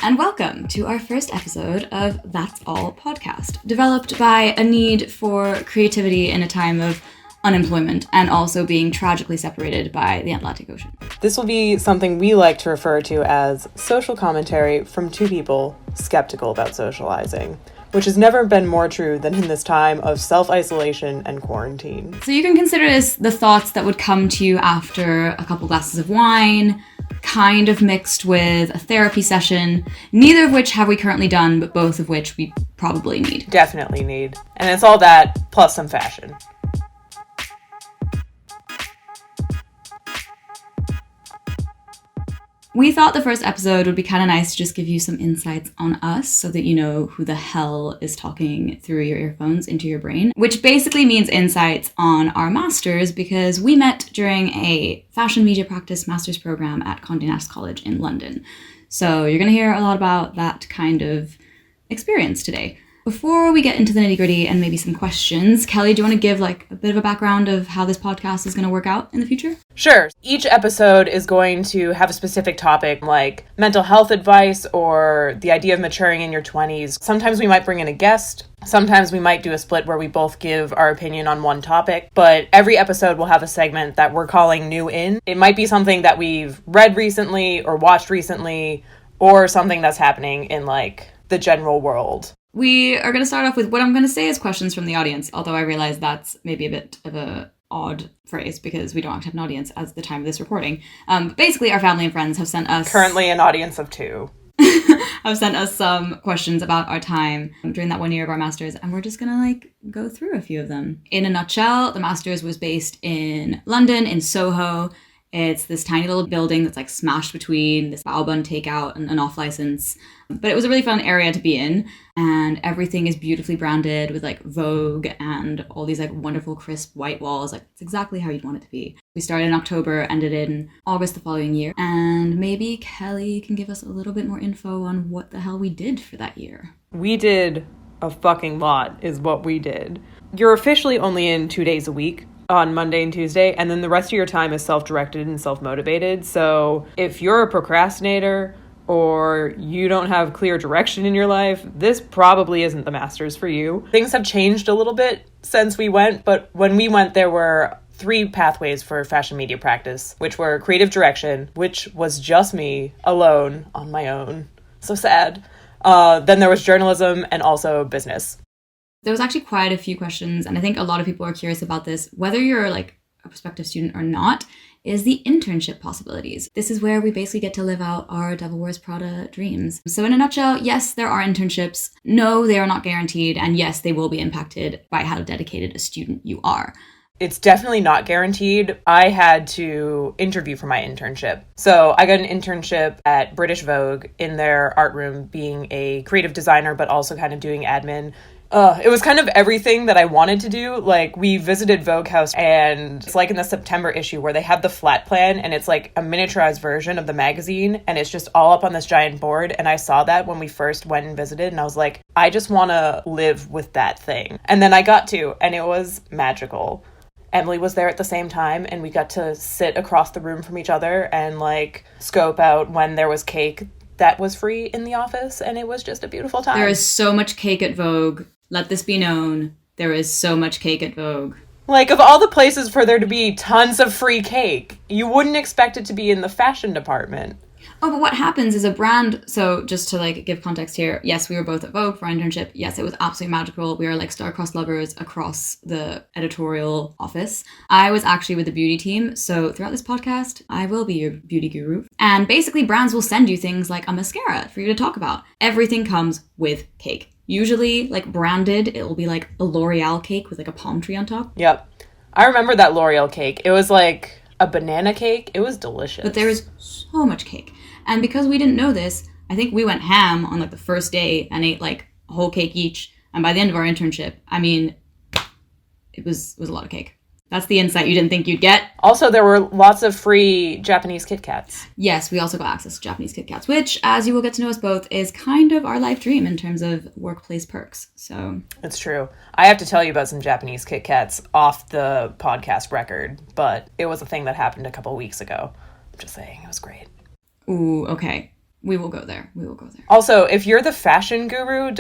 and welcome to our first episode of That's All podcast, developed by a need for creativity in a time of unemployment and also being tragically separated by the Atlantic Ocean. This will be something we like to refer to as social commentary from two people skeptical about socializing, which has never been more true than in this time of self-isolation and quarantine. So you can consider this the thoughts that would come to you after a couple glasses of wine, kind of mixed with a therapy session, neither of which have we currently done, but both of which we probably need. Definitely need. And it's all that, plus some fashion. We thought the first episode would be kind of nice to just give you some insights on us so that you know who the hell is talking through your earphones into your brain, which basically means insights on our masters because we met during a fashion media practice master's program at Conde Nast College in London. So you're going to hear a lot about that kind of experience today. Before we get into the nitty-gritty and maybe some questions, Kelly, do you want to give a bit of a background of how this podcast is going to work out in the future? Sure. Each episode is going to have a specific topic like mental health advice or the idea of maturing in your 20s. Sometimes we might bring in a guest. Sometimes we might do a split where we both give our opinion on one topic. But every episode will have a segment that we're calling New In. It might be something that we've read recently or watched recently or something that's happening in the general world. We are going to start off with what I'm going to say is questions from the audience, although I realize that's maybe a bit of a odd phrase because we don't actually have an audience at the time of this recording. But basically, our family and friends have sent us... Currently an audience of 2. have sent us some questions about our time during that 1 year of our masters, and we're just going to go through a few of them. In a nutshell, the masters was based in London, in Soho. It's this tiny little building that's smashed between this bao bun takeout and an off license. But it was a really fun area to be in. And everything is beautifully branded with Vogue and all these wonderful crisp white walls. It's exactly how you'd want it to be. We started in October, ended in August the following year. And maybe Kelly can give us a little bit more info on what the hell we did for that year. We did a fucking lot is what we did. You're officially only in 2 days a week. On Monday and Tuesday, and then the rest of your time is self-directed and self-motivated. So if you're a procrastinator or you don't have clear direction in your life, this probably isn't the masters for you. Things have changed a little bit since we went, but when we went, there were 3 pathways for fashion media practice, which were creative direction, which was just me alone on my own. So sad. Then there was journalism and also business. There was actually quite a few questions, and I think a lot of people are curious about this, whether you're a prospective student or not, is the internship possibilities. This is where we basically get to live out our Devil Wears Prada dreams. So in a nutshell, yes, there are internships. No, they are not guaranteed, and yes, they will be impacted by how dedicated a student you are. It's definitely not guaranteed. I had to interview for my internship. So I got an internship at British Vogue in their art room being a creative designer, but also kind of doing admin. It was kind of everything that I wanted to do. We visited Vogue House, and it's in the September issue where they have the flat plan, and it's a miniaturized version of the magazine, and it's just all up on this giant board. And I saw that when we first went and visited, and I was like, I just want to live with that thing. And then I got to, and it was magical. Emily was there at the same time, and we got to sit across the room from each other and scope out when there was cake that was free in the office, and it was just a beautiful time. There is so much cake at Vogue. Let this be known. There is so much cake at Vogue. Of all the places for there to be tons of free cake, you wouldn't expect it to be in the fashion department. Oh, but what happens is a brand, so just to give context here, yes, we were both at Vogue for our internship. Yes, it was absolutely magical. We were star-crossed lovers across the editorial office. I was actually with the beauty team, so throughout this podcast, I will be your beauty guru. And basically, brands will send you things like a mascara for you to talk about. Everything comes with cake. Usually, branded, it will be a L'Oreal cake with a palm tree on top. Yep. I remember that L'Oreal cake. It was a banana cake. It was delicious. But there is so much cake. And because we didn't know this, I think we went ham on the first day and ate a whole cake each. And by the end of our internship, it was a lot of cake. That's the insight you didn't think you'd get. Also, there were lots of free Japanese Kit Kats. Yes, we also got access to Japanese Kit Kats, which, as you will get to know us both, is kind of our life dream in terms of workplace perks. So it's true. I have to tell you about some Japanese Kit Kats off the podcast record, but it was a thing that happened a couple weeks ago. I'm just saying, it was great. Ooh, okay. We will go there. We will go there. Also, if you're the fashion guru,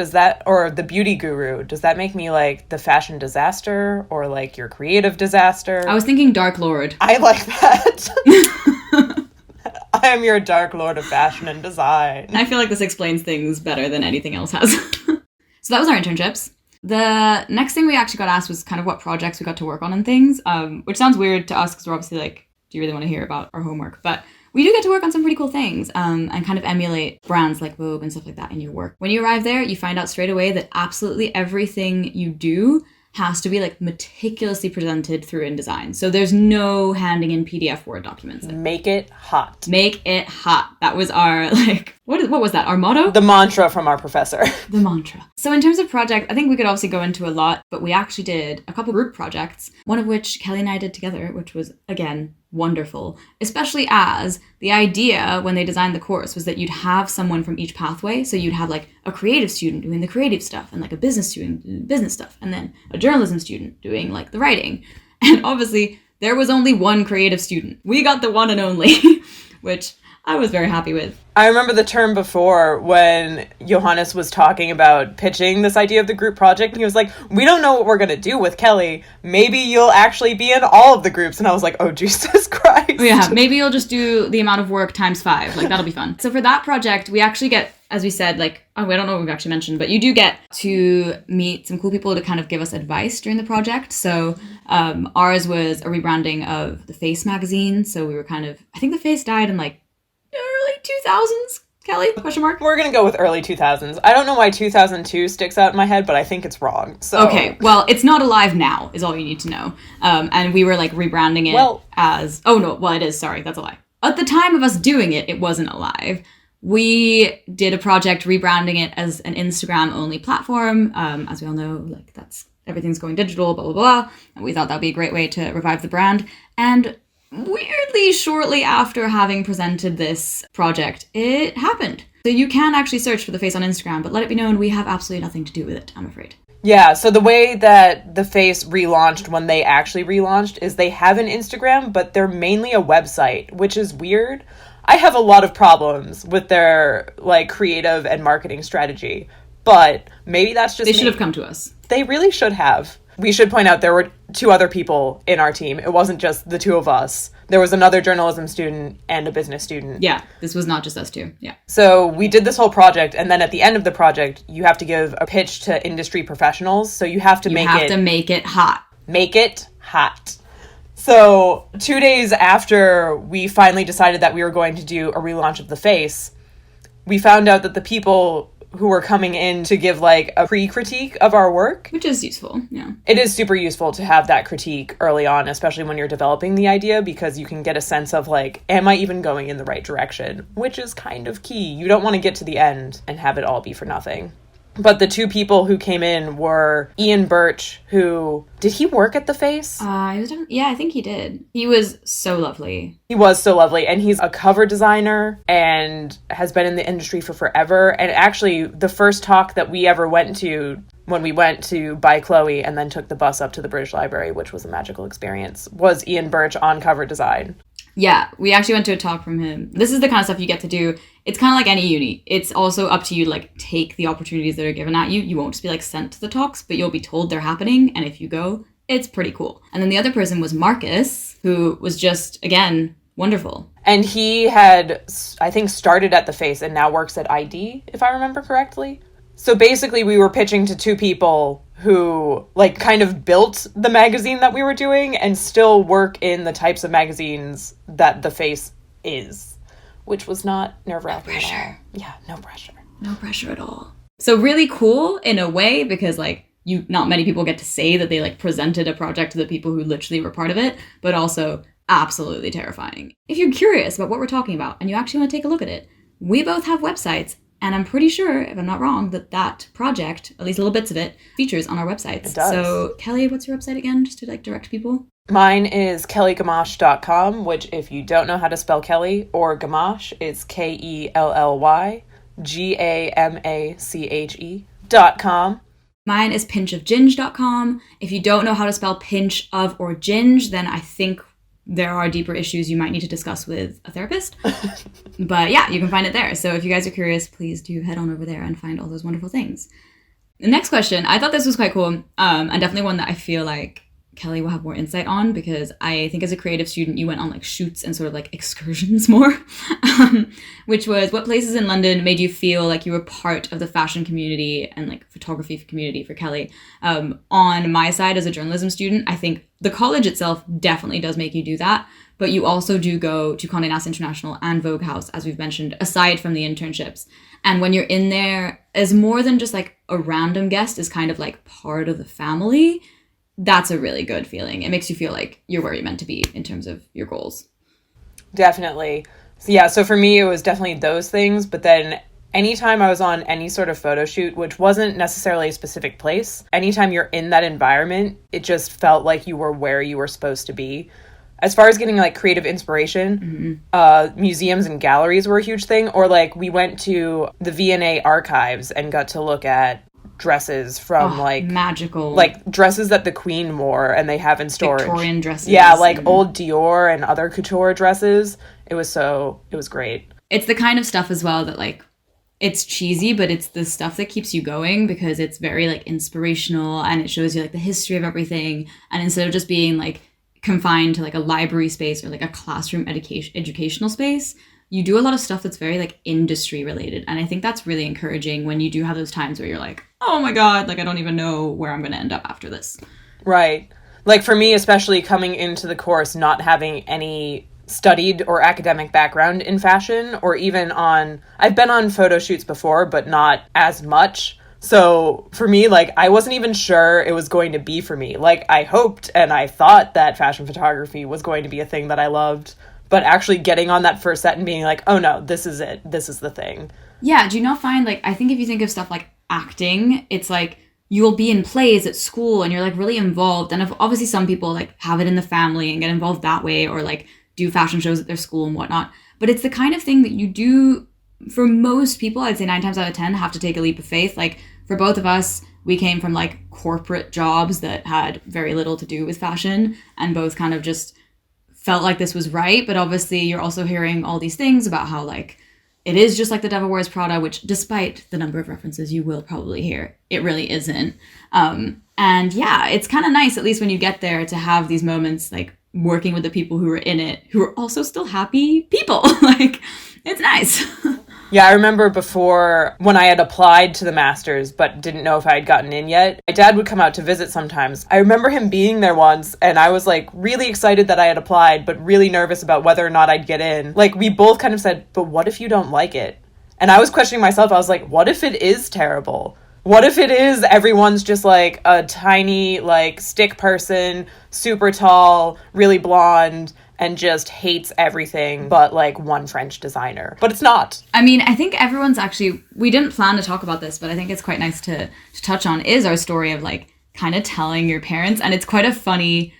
or the beauty guru, does that make me like the fashion disaster or like your creative disaster? I was thinking Dark Lord. I like that. I am your Dark Lord of fashion and design. I feel like this explains things better than anything else has. So that was our internships. The next thing we actually got asked was kind of what projects we got to work on and things, which sounds weird to us because we're obviously like, do you really want to hear about our homework? But we do get to work on some pretty cool things and kind of emulate brands like Vogue and stuff like that in your work. When you arrive there, you find out straight away that absolutely everything you do has to be like meticulously presented through InDesign. So there's no handing in PDF Word documents. Make it hot. Make it hot. That was our what was that? Our motto? The mantra from our professor. The mantra. So in terms of project, I think we could obviously go into a lot, but we actually did a couple group projects, one of which Kelly and I did together, which was, again, wonderful, especially as the idea when they designed the course was that you'd have someone from each pathway. So you'd have like a creative student doing the creative stuff and like a business student doing business stuff and then a journalism student doing like the writing. And obviously there was only one creative student. We got the one and only, which I was very happy with. I remember the term before when Johannes was talking about pitching this idea of the group project. He was like, we don't know what we're going to do with Kelly. Maybe you'll actually be in all of the groups. And I was like, oh, Jesus Christ. Yeah, maybe you'll just do the amount of work times 5. Like, that'll be fun. So for that project, we actually get, as we said, like, I don't know what we've actually mentioned, but you do get to meet some cool people to kind of give us advice during the project. So ours was a rebranding of the Face magazine. So we were kind of, I think the Face died in like early 2000s, Kelly? Question mark? We're going to go with early 2000s. I don't know why 2002 sticks out in my head, but I think it's wrong. So okay, well, it's not alive now, is all you need to know. And we were like rebranding it as, oh no, well, it is, sorry, that's a lie. At the time of us doing it, it wasn't alive. We did a project rebranding it as an Instagram-only platform. As we all know, like everything's going digital, blah, blah, blah. And we thought that would be a great way to revive the brand. And weirdly, shortly after having presented this project, it happened. So you can actually search for the Face on Instagram, but let it be known we have absolutely nothing to do with it, I'm afraid. Yeah, so the way that the Face relaunched when they actually relaunched is they have an Instagram, but they're mainly a website, which is weird. I have a lot of problems with their like creative and marketing strategy, but maybe that's just They should have come to us. They really should have. We should point out there were 2 other people in our team. It wasn't just the 2 of us. There was another journalism student and a business student. Yeah, this was not just us 2. Yeah. So we did this whole project, and then at the end of the project, you have to give a pitch to industry professionals. So you have to make it hot. Make it hot. So 2 days after we finally decided that we were going to do a relaunch of the Face, we found out that the people who were coming in to give like a pre-critique of our work. Which is useful, yeah. It is super useful to have that critique early on, especially when you're developing the idea, because you can get a sense of like, am I even going in the right direction? Which is kind of key. You don't want to get to the end and have it all be for nothing. But the 2 people who came in were Ian Birch, who... Did he work at the Face? Yeah, I think he did. He was so lovely. He was so lovely. And he's a cover designer and has been in the industry for forever. And actually, the first talk that we ever went to when we went to buy Chloe and then took the bus up to the British Library, which was a magical experience, was Ian Birch on cover design. Yeah, we actually went to a talk from him. This is the kind of stuff you get to do. It's kind of like any uni. It's also up to you to like take the opportunities that are given at you. You won't just be like sent to the talks, but you'll be told they're happening. And if you go, it's pretty cool. And then the other person was Marcus, who was just, again, wonderful. And he had, I think, started at the Face and now works at ID, if I remember correctly. So basically we were pitching to 2 people who like kind of built the magazine that we were doing and still work in the types of magazines that the Face is, which was not nerve-wracking at all. Yeah, no pressure. No pressure at all. So really cool in a way because like not many people get to say that they like presented a project to the people who literally were part of it, but also absolutely terrifying. If you're curious about what we're talking about and you actually want to take a look at it, we both have websites. And I'm pretty sure, if I'm not wrong, that project, at least little bits of it, features on our websites. It does. So, Kelly, what's your website again, just to like direct people? Mine is kellygamache.com, which if you don't know how to spell Kelly or Gamache, it's KELLYGAMACHE.com. Mine is pinchofginge.com. If you don't know how to spell pinch of or ginge, then I think there are deeper issues you might need to discuss with a therapist. But yeah, you can find it there. So if you guys are curious, please do head on over there and find all those wonderful things. The next question, I thought this was quite cool, and definitely one that I feel like Kelly will have more insight on, because I think as a creative student, you went on like shoots and sort of like excursions more, which was, what places in London made you feel like you were part of the fashion community and like photography community for Kelly? On my side as a journalism student, I think the college itself definitely does make you do that, but you also do go to Conde Nast International and Vogue House, as we've mentioned, aside from the internships. And when you're in there, as more than just like a random guest, is kind of like part of the family, that's a really good feeling. It makes you feel like you're where you're meant to be in terms of your goals. Definitely. So for me, it was definitely those things. But then anytime I was on any sort of photo shoot, which wasn't necessarily a specific place, anytime you're in that environment, it just felt like you were where you were supposed to be. As far as getting like creative inspiration, museums and galleries were a huge thing. Or like we went to the V&A archives and got to look at dresses from like magical, like dresses that the Queen wore and they have in storage. Victorian dresses. Yeah, like old Dior and other couture dresses. It was great. It's the kind of stuff as well that like, it's cheesy, but it's the stuff that keeps you going, because it's very like inspirational and it shows you like the history of everything. And instead of just being like confined to like a library space or like a classroom educational space, you do a lot of stuff that's very like industry related. And I think that's really encouraging when you do have those times where you're like, oh my God, like I don't even know where I'm going to end up after this. Right. Like for me, especially coming into the course, not having any studied or academic background in fashion, or even I've been on photo shoots before, but not as much. So for me, like, I wasn't even sure it was going to be for me. Like, I hoped and I thought that fashion photography was going to be a thing that I loved. But actually getting on that first set and being like, oh no, this is it. This is the thing. Yeah, do you not find, like, I think if you think of stuff like acting, it's like you'll be in plays at school and you're like really involved. And obviously some people like have it in the family and get involved that way, or like do fashion shows at their school and whatnot. But it's the kind of thing that you do, for most people, I'd say 9 times out of 10, have to take a leap of faith. Like for both of us, we came from like corporate jobs that had very little to do with fashion, and both kind of just felt like this was right. But obviously you're also hearing all these things about how like it is just like the Devil Wears Prada, which despite the number of references you will probably hear, it really isn't. And yeah, it's kind of nice, at least when you get there, to have these moments like working with the people who are in it, who are also still happy people. Like, it's nice. Yeah, I remember before, when I had applied to the master's but didn't know if I had gotten in yet, my dad would come out to visit sometimes. I remember him being there once, and I was like really excited that I had applied, but really nervous about whether or not I'd get in. Like, we both kind of said, but what if you don't like it? And I was questioning myself. I was like, what if it is terrible? What if it is everyone's just like a tiny like stick person, super tall, really blonde, and just hates everything but like one French designer? But it's not. I mean, I think everyone's actually, we didn't plan to talk about this, but I think it's quite nice to touch on, is our story of like kind of telling your parents. And it's quite a funny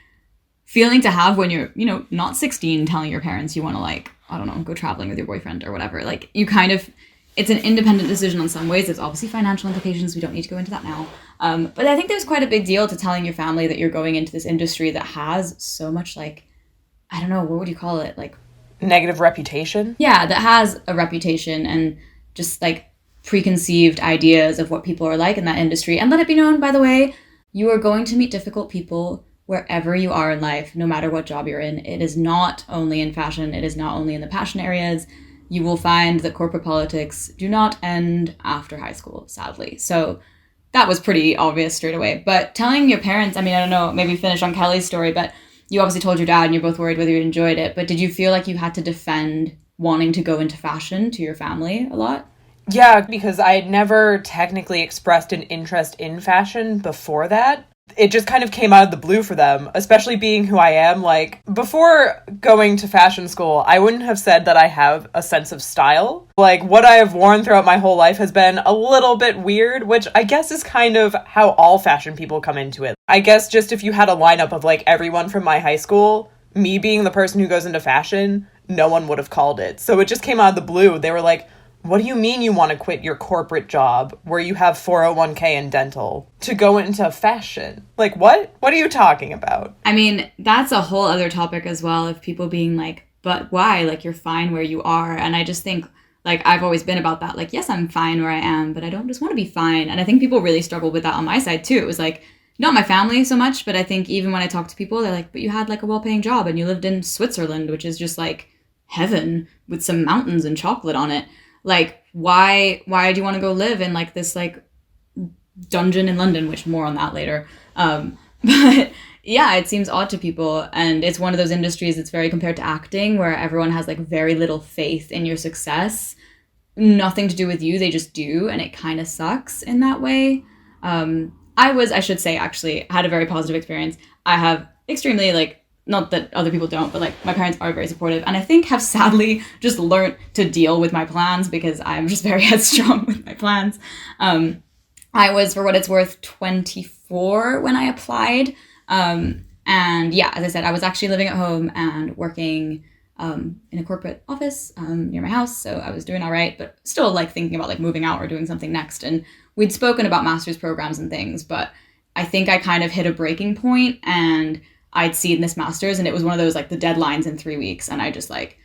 feeling to have when you're, you know, not 16, telling your parents you want to like, I don't know, go traveling with your boyfriend or whatever. Like you kind of, it's an independent decision in some ways. There's obviously financial implications. We don't need to go into that now. But I think there's quite a big deal to telling your family that you're going into this industry that has so much like, I don't know, what would you call it? Like negative reputation? Yeah, that has a reputation and just like preconceived ideas of what people are like in that industry. And let it be known, by the way, you are going to meet difficult people wherever you are in life, no matter what job you're in. It is not only in fashion. It is not only in the passion areas. You will find that corporate politics do not end after high school, sadly. So that was pretty obvious straight away. But telling your parents, I mean, I don't know, maybe finish on Kelly's story, but you obviously told your dad and you're both worried whether you enjoyed it. But did you feel like you had to defend wanting to go into fashion to your family a lot? Yeah, because I had never technically expressed an interest in fashion before that. It just kind of came out of the blue for them, especially being who I am. Like, before going to fashion school, I wouldn't have said that I have a sense of style. Like, what I have worn throughout my whole life has been a little bit weird, which I guess is kind of how all fashion people come into it. I guess just if you had a lineup of, like, everyone from my high school, me being the person who goes into fashion, no one would have called it. So it just came out of the blue. They were like, what do you mean you want to quit your corporate job where you have 401k and dental to go into fashion? Like, what? What are you talking about? I mean, that's a whole other topic as well, of people being like, but why? Like, you're fine where you are. And I just think, like, I've always been about that. Like, yes, I'm fine where I am, but I don't just want to be fine. And I think people really struggle with that on my side, too. It was like, not my family so much, but I think even when I talk to people, they're like, but you had like a well-paying job and you lived in Switzerland, which is just like heaven with some mountains and chocolate on it. Like, why do you want to go live in like this like dungeon in London, which more on that later. But yeah, it seems odd to people. And it's one of those industries that's very compared to acting, where everyone has like very little faith in your success. Nothing to do with you, they just do. And it kind of sucks in that way. I should say, actually, had a very positive experience. I have extremely, like, not that other people don't, but, like, my parents are very supportive. And I think have sadly just learned to deal with my plans, because I'm just very headstrong with my plans. I was, for what it's worth, 24 when I applied. And yeah, as I said, I was actually living at home and working in a corporate office near my house. So I was doing all right, but still, like, thinking about, like, moving out or doing something next. And we'd spoken about master's programs and things, but I think I kind of hit a breaking point, and I'd seen this master's, and it was one of those, like, the deadlines in 3 weeks, and I just, like,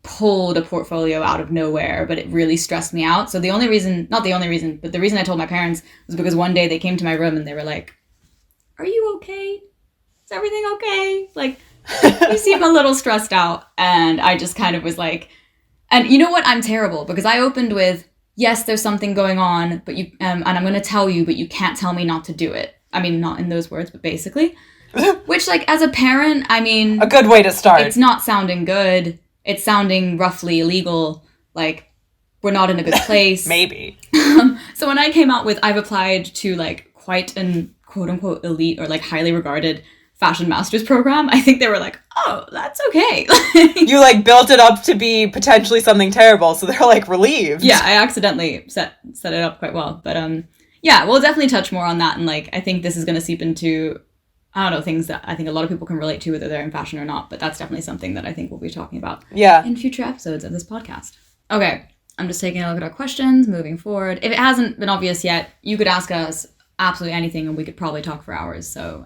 pulled a portfolio out of nowhere, but it really stressed me out. So the reason I told my parents was because one day they came to my room and they were like, "Are you okay? Is everything okay? Like, you seem a little stressed out." And I just kind of was like, and you know what? I'm terrible, because I opened with, "Yes, there's something going on, but you, and I'm going to tell you, but you can't tell me not to do it." I mean, not in those words, but basically. Which, like, as a parent, I mean, a good way to start. It's not sounding good. It's sounding roughly illegal. Like, we're not in a good place. Maybe. So when I came out with, I've applied to, like, quite an quote unquote elite or, like, highly regarded fashion master's program, I think they were like, "Oh, that's okay." You, like, built it up to be potentially something terrible, so they're, like, relieved. Yeah, I accidentally set it up quite well. But yeah, we'll definitely touch more on that. And, like, I think this is going to seep into, I don't know, things that I think a lot of people can relate to, whether they're in fashion or not. But that's definitely something that I think we'll be talking about in future episodes of this podcast. Okay, I'm just taking a look at our questions, moving forward. If it hasn't been obvious yet, you could ask us absolutely anything, and we could probably talk for hours. So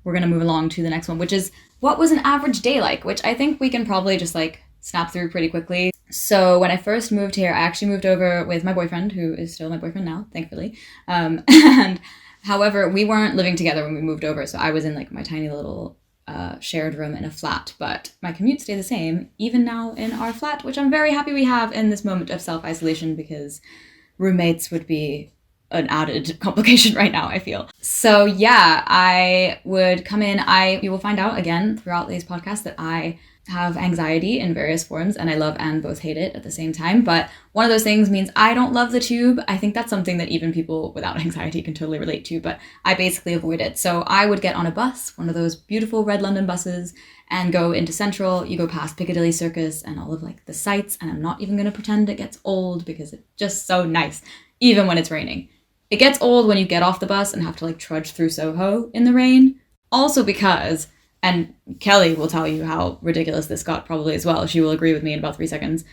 we're going to move along to the next one, which is, what was an average day like? Which I think we can probably just, like, snap through pretty quickly. So when I first moved here, I actually moved over with my boyfriend, who is still my boyfriend now, thankfully. And however, we weren't living together when we moved over. So I was in, like, my tiny little shared room in a flat. But my commute stayed the same, even now in our flat, which I'm very happy we have in this moment of self-isolation, because roommates would be an added complication right now, I feel. So yeah, I would come in. You will find out again throughout these podcasts that I have anxiety in various forms, and I love and both hate it at the same time. But one of those things means I don't love the tube. I think that's something that even people without anxiety can totally relate to, but I basically avoid it. So I would get on a bus, one of those beautiful red London buses, and go into Central. You go past Piccadilly Circus and all of, like, the sights, and I'm not even going to pretend it gets old, because it's just so nice, even when it's raining. It gets old when you get off the bus and have to, like, trudge through Soho in the rain. Also because, and Kelly will tell you how ridiculous this got probably as well, she will agree with me in about 3 seconds,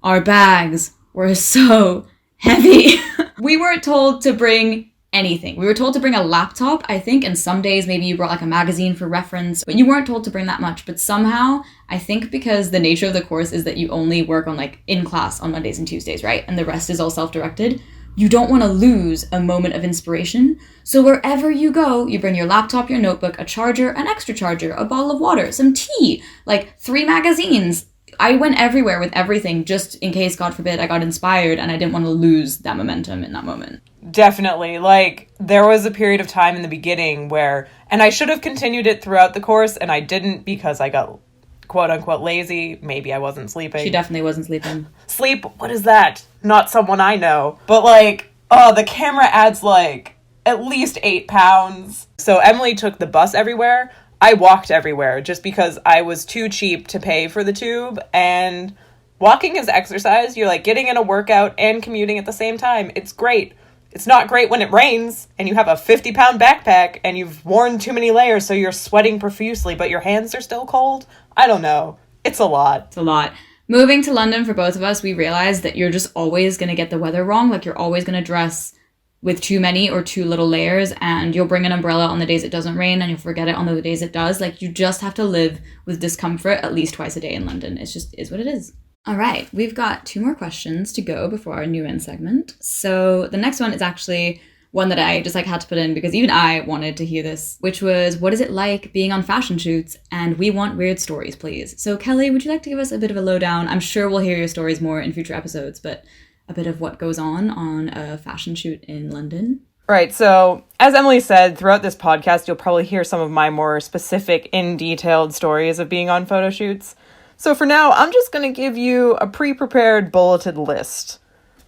our bags were so heavy. We weren't told to bring anything. We were told to bring a laptop, I think, and some days maybe you brought, like, a magazine for reference, but you weren't told to bring that much. But somehow, I think because the nature of the course is that you only work on, like, in class on Mondays and Tuesdays, right? And the rest is all self-directed. You don't want to lose a moment of inspiration. So wherever you go, you bring your laptop, your notebook, a charger, an extra charger, a bottle of water, some tea, like 3 magazines. I went everywhere with everything just in case, God forbid, I got inspired and I didn't want to lose that momentum in that moment. Definitely. Like, there was a period of time in the beginning where, and I should have continued it throughout the course, and I didn't because I got quote-unquote lazy. Maybe I wasn't sleeping. She definitely wasn't sleeping. Sleep? What is that? Not someone I know. But, like, the camera adds, like, at least 8 pounds. So Emily took the bus everywhere. I walked everywhere just because I was too cheap to pay for the tube. And walking is exercise. You're, like, getting in a workout and commuting at the same time. It's great. It's not great when it rains and you have a 50-pound backpack and you've worn too many layers, so you're sweating profusely, but your hands are still cold. I don't know. It's a lot. It's a lot. Moving to London for both of us, we realized that you're just always going to get the weather wrong. Like, you're always going to dress with too many or too little layers, and you'll bring an umbrella on the days it doesn't rain and you'll forget it on the days it does. Like, you just have to live with discomfort at least twice a day in London. It's just is what it is. All right, we've got 2 more questions to go before our new in segment. So the next one is actually one that I just had to put in because even I wanted to hear this, which was, what is it like being on fashion shoots? And we want weird stories, please. So Kelly, would you like to give us a bit of a lowdown? I'm sure we'll hear your stories more in future episodes, but a bit of what goes on a fashion shoot in London. Right, so as Emily said, throughout this podcast, you'll probably hear some of my more specific, detailed stories of being on photo shoots. So for now, I'm just going to give you a pre-prepared bulleted list.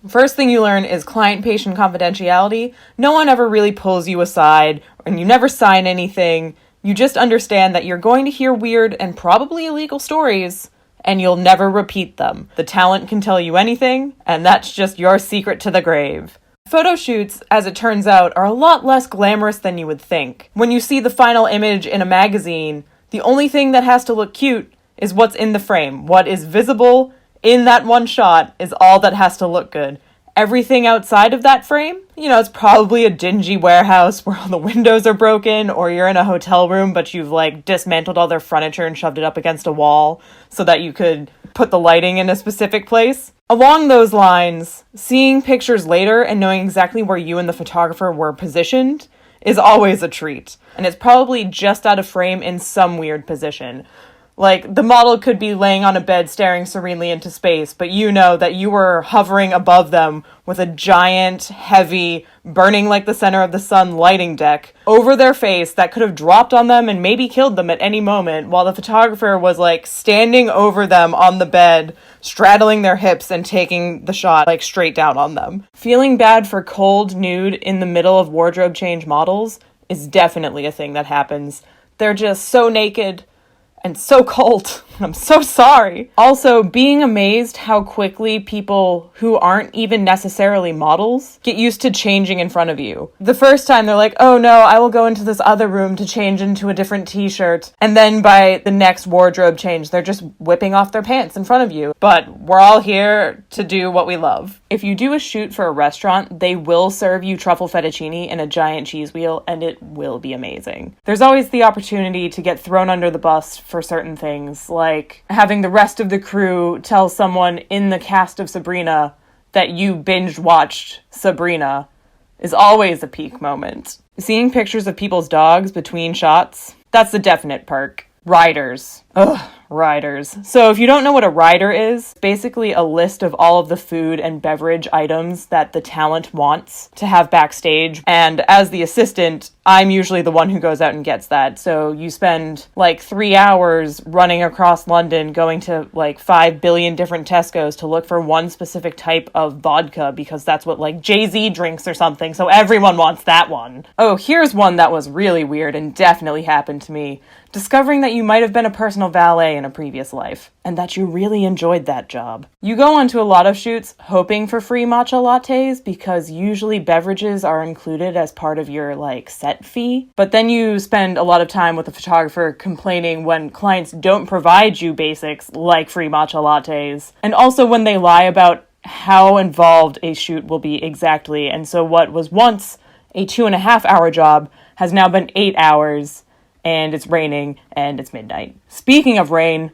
First thing you learn is client-patient confidentiality. No one ever really pulls you aside, and you never sign anything. You just understand that you're going to hear weird and probably illegal stories, and you'll never repeat them. The talent can tell you anything, and that's just your secret to the grave. Photo shoots, as it turns out, are a lot less glamorous than you would think. When you see the final image in a magazine, the only thing that has to look cute is what's in the frame. What is visible in that one shot is all that has to look good. Everything outside of that frame, it's probably a dingy warehouse where all the windows are broken, or you're in a hotel room, but you've dismantled all their furniture and shoved it up against a wall so that you could put the lighting in a specific place. Along those lines, seeing pictures later and knowing exactly where you and the photographer were positioned is always a treat. And it's probably just out of frame in some weird position. The model could be laying on a bed staring serenely into space, but you know that you were hovering above them with a giant, heavy, burning like the center of the sun lighting deck over their face that could have dropped on them and maybe killed them at any moment, while the photographer was standing over them on the bed, straddling their hips and taking the shot straight down on them. Feeling bad for cold nude in the middle of wardrobe change models is definitely a thing that happens. They're just so naked and so cold. I'm so sorry. Also, being amazed how quickly people who aren't even necessarily models get used to changing in front of you. The first time they're like, oh no, I will go into this other room to change into a different t-shirt. And then by the next wardrobe change, they're just whipping off their pants in front of you. But we're all here to do what we love. If you do a shoot for a restaurant, they will serve you truffle fettuccine in a giant cheese wheel, and it will be amazing. There's always the opportunity to get thrown under the bus for certain things, like having the rest of the crew tell someone in the cast of Sabrina that you binge watched Sabrina is always a peak moment. Seeing pictures of people's dogs between shots, that's a definite perk. Riders. Ugh, riders. So if you don't know what a rider is, basically a list of all of the food and beverage items that the talent wants to have backstage. And as the assistant, I'm usually the one who goes out and gets that. So you spend 3 hours running across London, going to 5 billion different Tesco's to look for one specific type of vodka because that's what Jay-Z drinks or something. So everyone wants that one. Oh, here's one that was really weird and definitely happened to me. Discovering that you might have been a personal valet in a previous life, and that you really enjoyed that job. You go onto a lot of shoots hoping for free matcha lattes because usually beverages are included as part of your set fee, but then you spend a lot of time with the photographer complaining when clients don't provide you basics like free matcha lattes, and also when they lie about how involved a shoot will be exactly, and so what was once a 2.5-hour job has now been 8 hours, and it's raining, and it's midnight. Speaking of rain.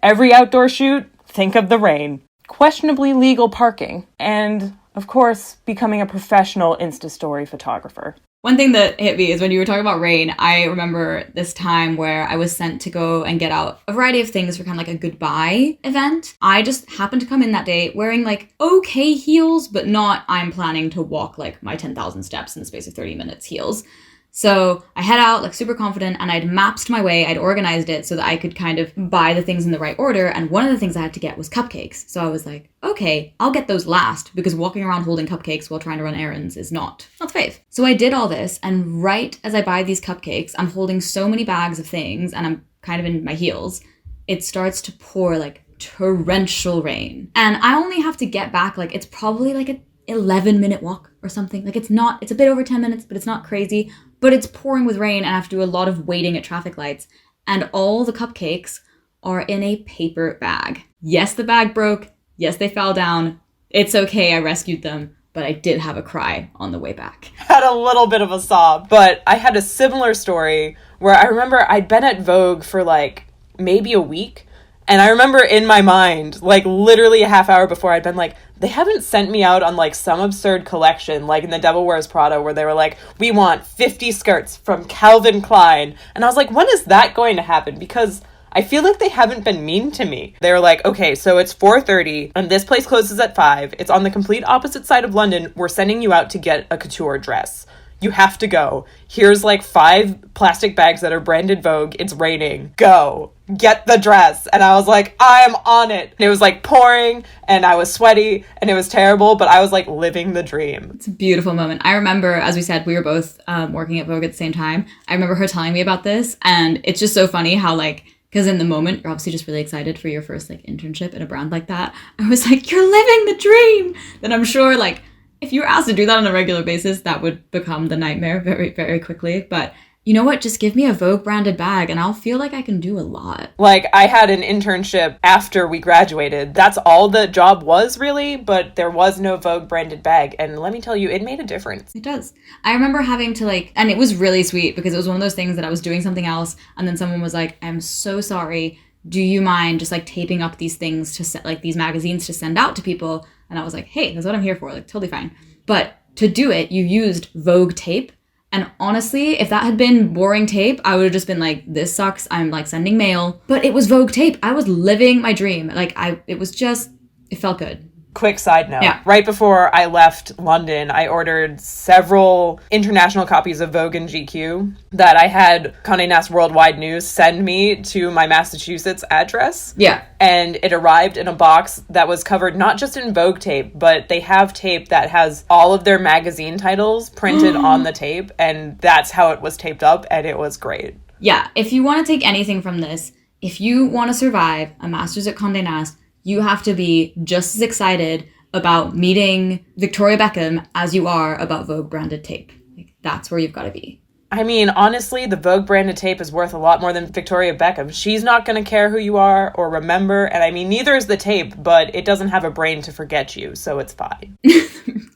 Every outdoor shoot, think of the rain. Questionably legal parking. And, of course, becoming a professional Insta-story photographer. One thing that hit me is when you were talking about rain, I remember this time where I was sent to go and get out a variety of things for kind of a goodbye event. I just happened to come in that day wearing okay heels, but not I'm planning to walk my 10,000 steps in the space of 30 minutes heels. So I head out super confident, and I'd mapped my way, I'd organized it so that I could kind of buy the things in the right order, and one of the things I had to get was cupcakes. So I was like, okay, I'll get those last, because walking around holding cupcakes while trying to run errands is not the fave. So I did all this, and right as I buy these cupcakes, I'm holding so many bags of things, and I'm kind of in my heels, it starts to pour torrential rain. And I only have to get back, it's probably a 11-minute walk or something. It's a bit over 10 minutes, but it's not crazy. But it's pouring with rain, and I have to do a lot of waiting at traffic lights. And all the cupcakes are in a paper bag. Yes, the bag broke. Yes, they fell down. It's okay, I rescued them. But I did have a cry on the way back. Had a little bit of a sob. But I had a similar story where I remember I'd been at Vogue for like maybe a week. And I remember in my mind, like literally a half hour before, I'd been like, they haven't sent me out on like some absurd collection, like in The Devil Wears Prada, where they were like, we want 50 skirts from Calvin Klein. And I was like, when is that going to happen? Because I feel like they haven't been mean to me. They were like, okay, so it's 4:30 and this place closes at 5. It's on the complete opposite side of London. We're sending you out to get a couture dress. You have to go. Here's like 5 plastic bags that are branded Vogue. It's raining. Go. Get the dress. And I was like, I'm on it. And it was like pouring and I was sweaty and it was terrible, but I was like living the dream. It's a beautiful moment. I remember, as we said, we were both working at Vogue at the same time. I remember her telling me about this, and it's just so funny how like, because in the moment, you're obviously just really excited for your first like internship at a brand like that. I was like, you're living the dream. Then I'm sure like if you were asked to do that on a regular basis, that would become the nightmare very, very quickly. But you know what? Just give me a Vogue branded bag and I'll feel like I can do a lot. Like I had an internship after we graduated. That's all the job was really, but there was no Vogue branded bag. And let me tell you, it made a difference. It does. I remember having to like, and it was really sweet because it was one of those things that I was doing something else and then someone was like, I'm so sorry. Do you mind just like taping up these things to set like these magazines to send out to people? And I was like, hey, that's what I'm here for. Like totally fine. But to do it, you used Vogue tape. And honestly, if that had been boring tape, I would have just been like, this sucks. I'm like sending mail. But it was Vogue tape. I was living my dream. Like it felt good. Quick side note. Yeah. Right before I left London, I ordered several international copies of Vogue and GQ that I had Conde Nast Worldwide News send me to my Massachusetts address. Yeah. And it arrived in a box that was covered not just in Vogue tape, but they have tape that has all of their magazine titles printed on the tape. And that's how it was taped up. And it was great. Yeah. If you want to take anything from this, if you want to survive a master's at Conde Nast, you have to be just as excited about meeting Victoria Beckham as you are about Vogue branded tape. Like, that's where you've got to be. I mean, honestly, the Vogue branded tape is worth a lot more than Victoria Beckham. She's not going to care who you are or remember. And I mean, neither is the tape, but it doesn't have a brain to forget you, so it's fine.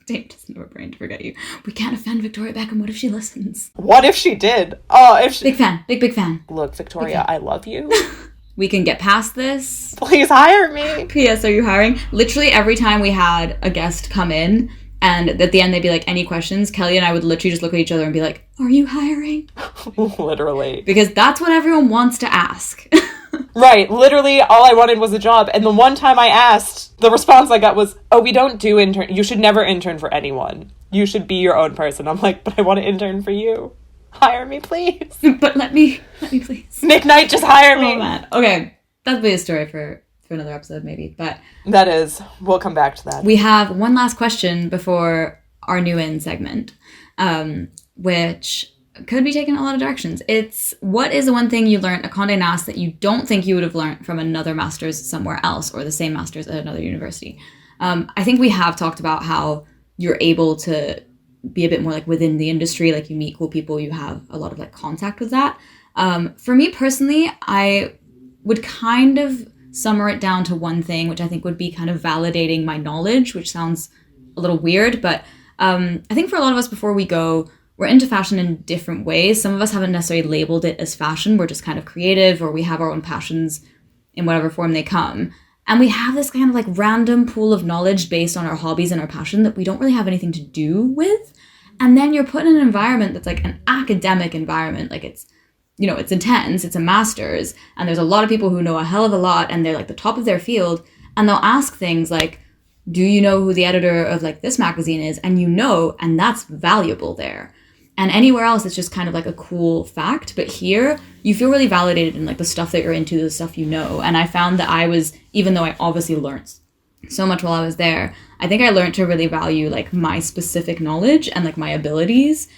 Tape doesn't have a brain to forget you. We can't offend Victoria Beckham. What if she listens? What if she did? Oh, if she... Big fan. Big fan. Look, Victoria, I love you. We can get past this. Please hire me. P.S. Are you hiring? Literally every time we had a guest come in and at the end they'd be like, any questions? Kelly and I would literally just look at each other and be like, are you hiring? Literally. Because that's what everyone wants to ask. Right. Literally all I wanted was a job. And the one time I asked, the response I got was, oh, we don't do intern. You should never intern for anyone. You should be your own person. I'm like, but I want to intern for you. Hire me, please. But let me please. Nick Knight, just hire me. Oh, man. Okay. That'll be a story for another episode, maybe. But that is. We'll come back to that. We have one last question before our new in segment, which could be taken a lot of directions. It's, what is the one thing you learned at Conde Nast that you don't think you would have learned from another master's somewhere else or the same master's at another university? I think we have talked about how you're able to be a bit more like within the industry, like you meet cool people, you have a lot of like contact with that. For me personally, I would kind of summer it down to one thing, which I think would be kind of validating my knowledge, which sounds a little weird, but I think for a lot of us before we go, we're into fashion in different ways. Some of us haven't necessarily labeled it as fashion. We're just kind of creative, or we have our own passions in whatever form they come. And we have this kind of like random pool of knowledge based on our hobbies and our passion that we don't really have anything to do with. And then you're put in an environment that's like an academic environment. Like it's, you know, it's intense, it's a master's, and there's a lot of people who know a hell of a lot and they're like the top of their field. And they'll ask things like, do you know who the editor of like this magazine is? And you know, and that's valuable there. And anywhere else, it's just kind of like a cool fact. But here, you feel really validated in like the stuff that you're into, the stuff you know. And I found that I was, even though I obviously learned so much while I was there, I think I learned to really value like my specific knowledge and like my abilities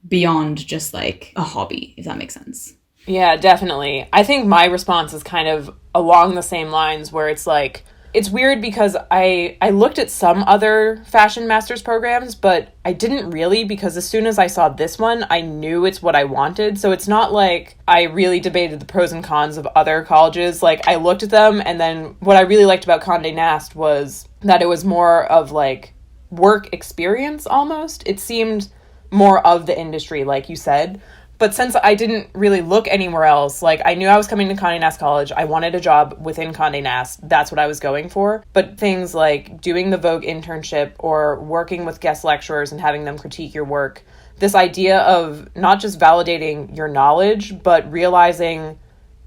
beyond just like a hobby, if that makes sense. Yeah, definitely. I think my response is kind of along the same lines where it's like, It's weird because I looked at some other fashion master's programs, but I didn't really, because as soon as I saw this one, I knew it's what I wanted. So it's not like I really debated the pros and cons of other colleges. Like, I looked at them, and then what I really liked about Conde Nast was that it was more of like work experience almost. It seemed more of the industry, like you said. But since I didn't really look anywhere else, like, I knew I was coming to Conde Nast College. I wanted a job within Conde Nast. That's what I was going for. But things like doing the Vogue internship or working with guest lecturers and having them critique your work, this idea of not just validating your knowledge, but realizing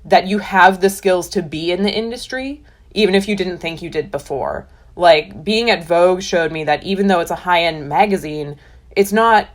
that you have the skills to be in the industry, even if you didn't think you did before. Like, being at Vogue showed me that even though it's a high-end magazine, it's not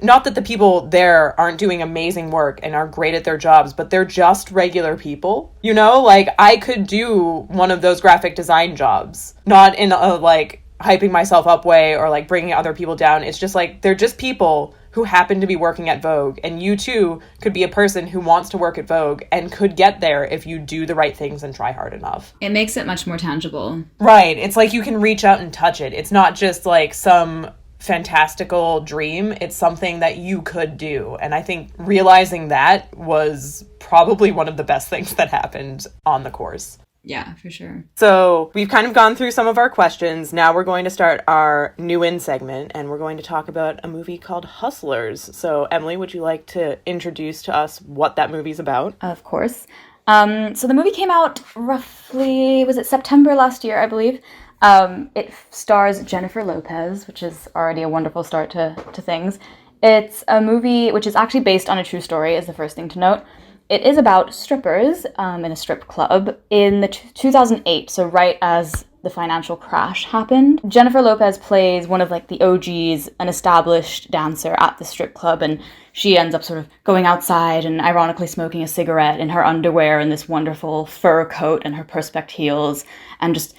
that the people there aren't doing amazing work and are great at their jobs, but they're just regular people. You know, like, I could do one of those graphic design jobs, not in a, like, hyping myself up way or, like, bringing other people down. It's just, like, they're just people who happen to be working at Vogue. And you, too, could be a person who wants to work at Vogue and could get there if you do the right things and try hard enough. It makes it much more tangible. Right. It's like you can reach out and touch it. It's not just, like, some fantastical dream. It's something that you could do. And I think realizing that was probably one of the best things that happened on the course. Yeah, for sure. So we've kind of gone through some of our questions. Now we're going to start our new in segment, and we're going to talk about a movie called Hustlers. So Emily, would you like to introduce to us what that movie's about? Of course. So the movie came out roughly, was it September last year, I believe? It stars Jennifer Lopez, which is already a wonderful start to things. It's a movie which is actually based on a true story, is the first thing to note. It is about strippers in a strip club in the 2008, so right as the financial crash happened. Jennifer Lopez plays one of, like, the OGs, an established dancer at the strip club, and she ends up sort of going outside and ironically smoking a cigarette in her underwear and this wonderful fur coat and her Perspex heels, and just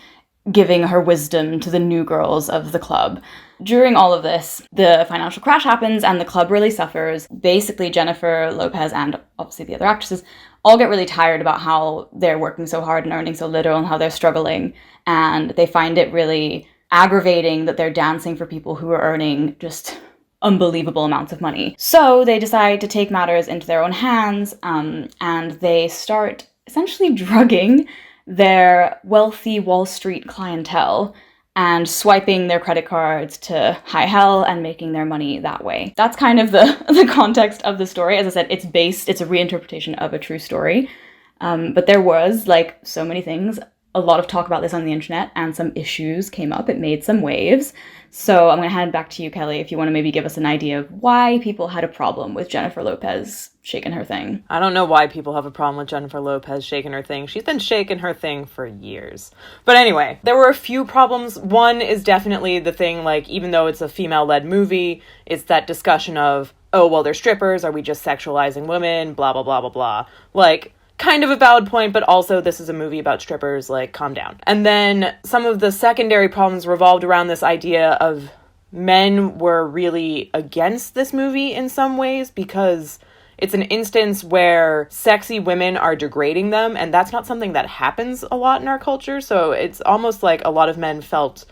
giving her wisdom to the new girls of the club. During all of this, the financial crash happens and the club really suffers. Basically, Jennifer Lopez and obviously the other actresses all get really tired about how they're working so hard and earning so little and how they're struggling. And they find it really aggravating that they're dancing for people who are earning just unbelievable amounts of money. So they decide to take matters into their own hands, and they start essentially drugging their wealthy Wall Street clientele and swiping their credit cards to high hell and making their money that way. That's kind of the context of the story. As I said, it's a reinterpretation of a true story. But there was, like so many things, a lot of talk about this on the internet, and some issues came up. It made some waves. So I'm going to hand back to you, Kelly, if you want to maybe give us an idea of why people had a problem with Jennifer Lopez shaking her thing. I don't know why people have a problem with Jennifer Lopez shaking her thing. She's been shaking her thing for years. But anyway, there were a few problems. One is definitely the thing, like, even though it's a female-led movie, it's that discussion of, oh, well, they're strippers, are we just sexualizing women, blah, blah, blah, blah, blah. Like, kind of a valid point, but also this is a movie about strippers, like, calm down. And then some of the secondary problems revolved around this idea of men were really against this movie in some ways, because it's an instance where sexy women are degrading them, and that's not something that happens a lot in our culture, so it's almost like a lot of men felt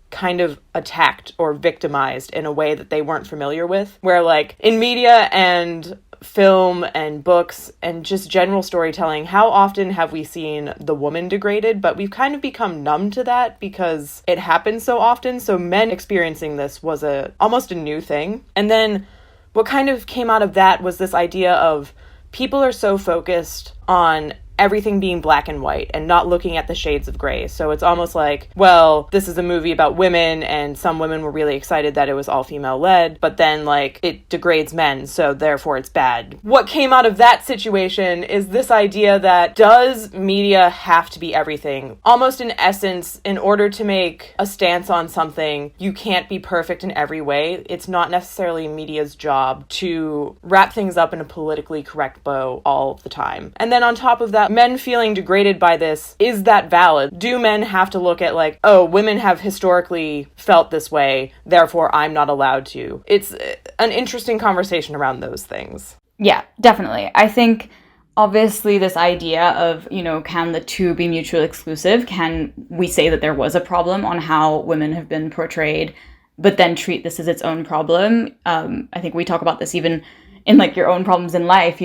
kind of attacked or victimized in a way that they weren't familiar with, where, like, in media and film and books and just general storytelling, how often have we seen the woman degraded? But we've kind of become numb to that because it happens so often. So men experiencing this was almost a new thing. And then what kind of came out of that was this idea of people are so focused on everything being black and white and not looking at the shades of gray. So it's almost like, well, this is a movie about women, and some women were really excited that it was all female led, but then, like, it degrades men, so therefore it's bad. What came out of that situation is this idea that, does media have to be everything? Almost in essence, in order to make a stance on something, you can't be perfect in every way. It's not necessarily media's job to wrap things up in a politically correct bow all the time. And then on top of that, men feeling degraded by this, is that valid? Do men have to look at, like, oh, women have historically felt this way, therefore I'm not allowed to? It's an interesting conversation around those things. Yeah, definitely. I think obviously this idea of, can the two be mutually exclusive? Can we say that there was a problem on how women have been portrayed, but then treat this as its own problem? I think we talk about this even in like your own problems in life.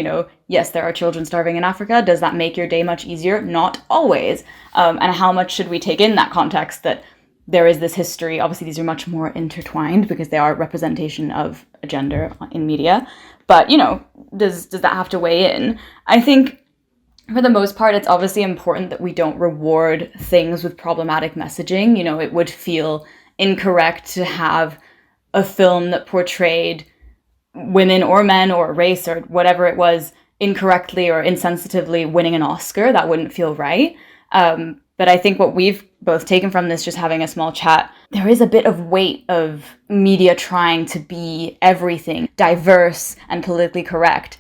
Yes, there are children starving in Africa. Does that make your day much easier? Not always. And how much should we take in that context that there is this history? Obviously, these are much more intertwined because they are representation of a gender in media. But, does that have to weigh in? I think for the most part, it's obviously important that we don't reward things with problematic messaging. It would feel incorrect to have a film that portrayed women or men or race or whatever it was incorrectly or insensitively winning an Oscar. That wouldn't feel right. But I think what we've both taken from this, just having a small chat, there is a bit of weight of media trying to be everything, diverse and politically correct,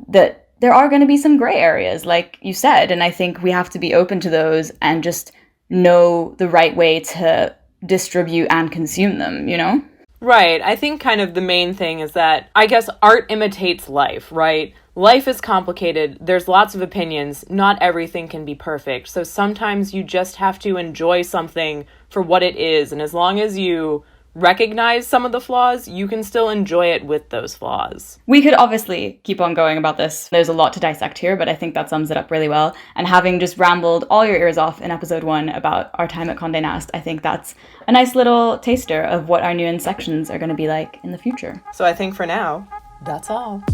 that there are going to be some gray areas, like you said. And I think we have to be open to those and just know the right way to distribute and consume them, Right. I think kind of the main thing is that, I guess, art imitates life, right? Life is complicated. There's lots of opinions. Not everything can be perfect. So sometimes you just have to enjoy something for what it is. And as long as you recognize some of the flaws, you can still enjoy it with those flaws. We could obviously keep on going about this. There's a lot to dissect here, but I think that sums it up really well. And having just rambled all your ears off in episode 1 about our time at Conde Nast, I think that's a nice little taster of what our new sections are going to be like in the future. So I think for now, that's all.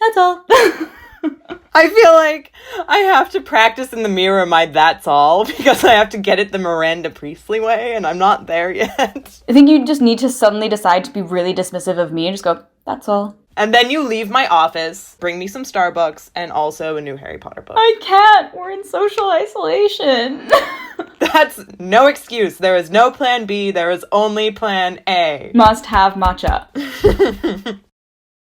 That's all. I feel like I have to practice in the mirror my that's all because I have to get it the Miranda Priestley way, and I'm not there yet. I think you just need to suddenly decide to be really dismissive of me and just go, that's all. And then you leave my office, bring me some Starbucks, and also a new Harry Potter book. I can't. We're in social isolation. That's no excuse. There is no plan B. There is only plan A. Must have matcha.